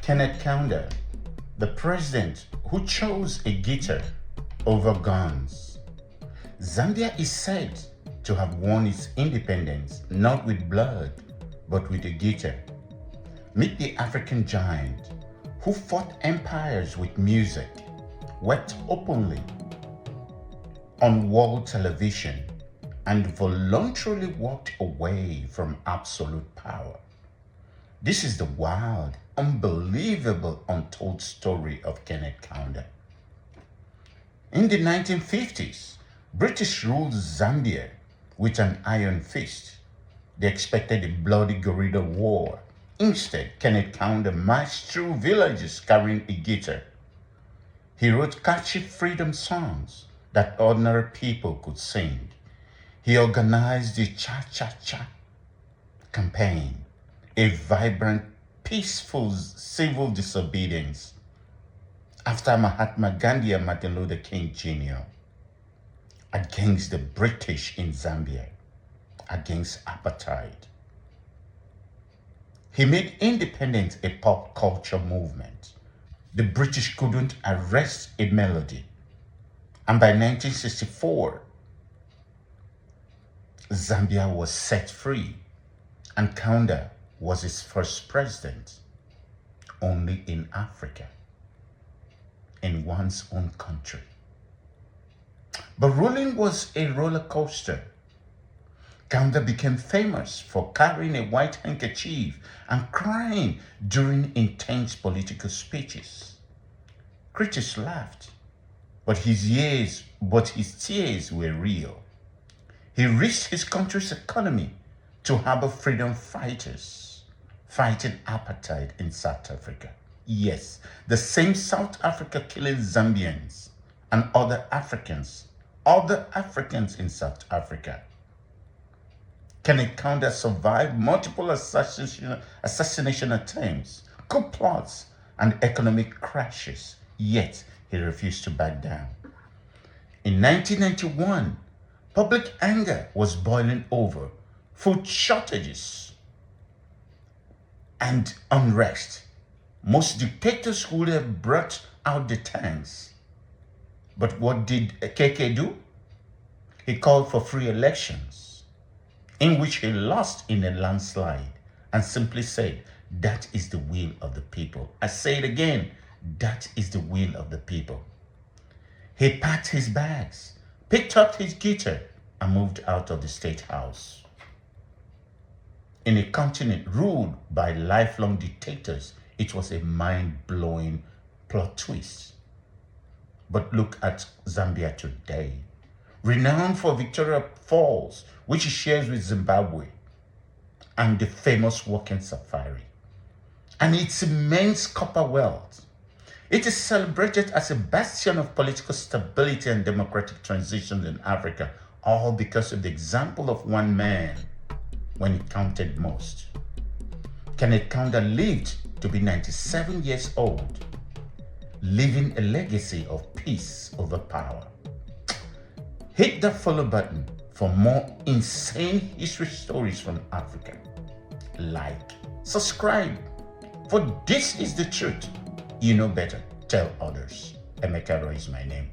Kenneth Kaunda, the president who chose a guitar over guns. Zambia is said to have won its independence not with blood, but with a guitar. Meet the African giant who fought empires with music, wept openly on world television, and voluntarily walked away from absolute power. This is the wild, unbelievable, untold story of Kenneth Kaunda. In the 1950s, British ruled Zambia with an iron fist. They expected a bloody guerrilla war. Instead, Kenneth Kaunda marched through villages carrying a guitar. He wrote catchy freedom songs that ordinary people could sing. He organized the Cha-Cha-Cha campaign, a vibrant, peaceful civil disobedience after Mahatma Gandhi and Martin Luther King Jr. against the British in Zambia, against apartheid. He made independence a pop culture movement. The British couldn't arrest a melody. And by 1964, Zambia was set free, and Kaunda was its first president, only in Africa, in one's own country. But ruling was a roller coaster. Kaunda became famous for carrying a white handkerchief and crying during intense political speeches. Critics laughed, but his tears were real. He risked his country's economy to harbor freedom fighters fighting apartheid in South Africa. Yes, the same South Africa killing Zambians and other Africans in South Africa. Kenneth Kaunda survived multiple assassination attempts, coup plots, and economic crashes, yet he refused to back down. In 1991, public anger was boiling over, food shortages and unrest. Most dictators would have brought out the tanks. But what did KK do? He called for free elections, in which he lost in a landslide, and simply said, that is the will of the people. I say it again, that is the will of the people. He packed his bags, picked up his guitar, and moved out of the state house. In a continent ruled by lifelong dictators, it was a mind-blowing plot twist. But look at Zambia today, renowned for Victoria Falls, which it shares with Zimbabwe, and the famous walking safari, and its immense copper wealth. It is celebrated as a bastion of political stability and democratic transition in Africa, all because of the example of one man when it counted most. Kenneth Kaunda lived to be 97 years old, leaving a legacy of peace over power. Hit that follow button for more insane history stories from Africa. Like, subscribe, for this is the truth. You know better. Tell others. Emeka Roy is my name.